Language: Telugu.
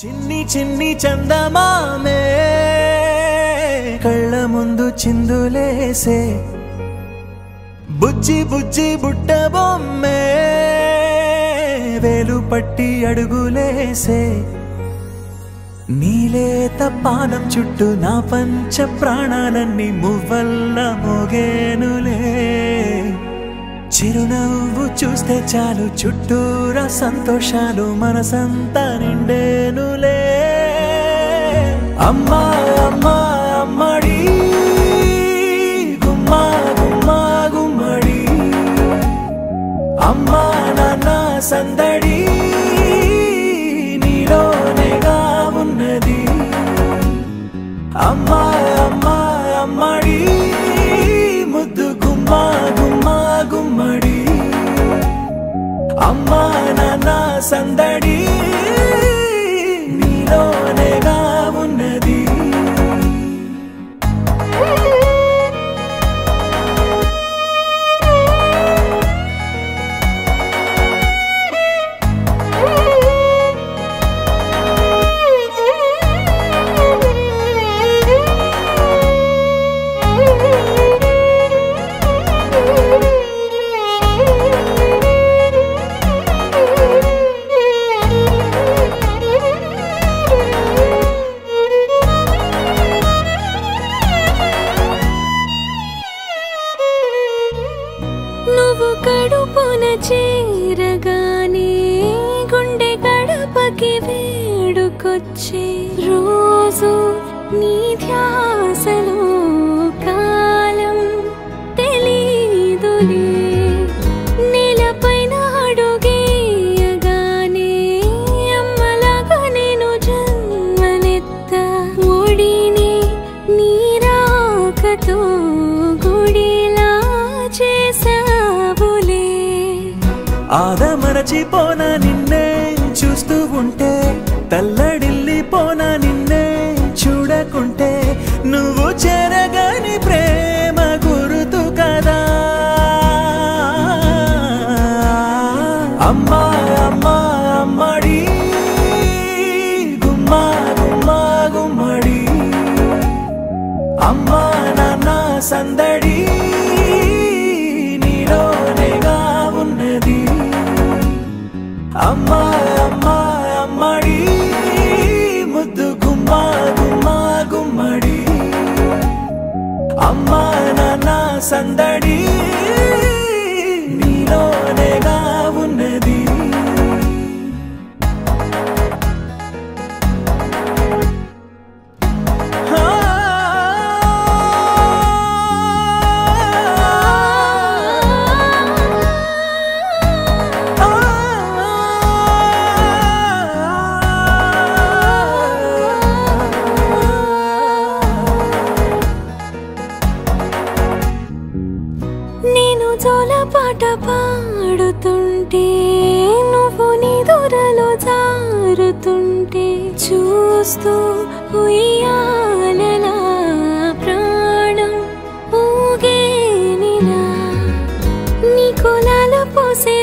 చిన్ని చిన్ని చందమామే కళ్ళ ముందు చిందులేసే బుజ్జి బుజ్జి బుట్ట బొమ్మే వేలు పట్టి అడుగులేసే నీలేత పానం చుట్టూ నా పంచ ప్రాణాలన్నీ మువ్వల్ల మోగేనులే చిరునవ్వు చూస్తే చాలు చుట్టూరా సంతోషాలు మనసంతా నిండేనులే అమ్మా అమ్మా అమ్మడి గుమ్మా గుమ్మా గుమ్మడి అమ్మా నాన్న సందడి నీలోనేగా ఉన్నది అమ్మా అమ్మా అమ్మడి ముద్దు గుమ్మా గుమ్మా గుమ్మడి అమ్మా నాన్న సందడి నీలోనేగా ఉన్నది కడుపున చేరగానే గుండె గడపకి వేడుకొచ్చే రోజు నీ ధ్యాసలో కాలం తెలీదులే నేలపైన అడుగేయగానే అమ్మలాగా నేను జన్మనెత్త ఒడిని నీ రాకతో గుడిలా చేసా ఆదమరచిపోనా నిన్నే చూస్తూ ఉంటే తల్లడిల్లిపోనా నిన్నే చూడకుంటే నువ్వు చెరగని ప్రేమ గురుతు కదా అమ్మా అమ్మా అమ్మడి గుమ్మా గుమ్మా గుమ్మడి అమ్మా నాన్న సందడి నీలోనేగా ఉన్నది అమ్మా అమ్మా అమ్మడి ముద్దు గుమ్మా గుమ్మా గుమ్మడి అమ్మా నాన్న సందడి నీలోనేగా ఉన్నది నేను జోలపాట పాడుతుంటే నువ్వు నీ దూరలో జారుతుంటే చూస్తూ ఉయ్యాలలా ప్రాణం ఊగేనిలా నీ కులాల పోసే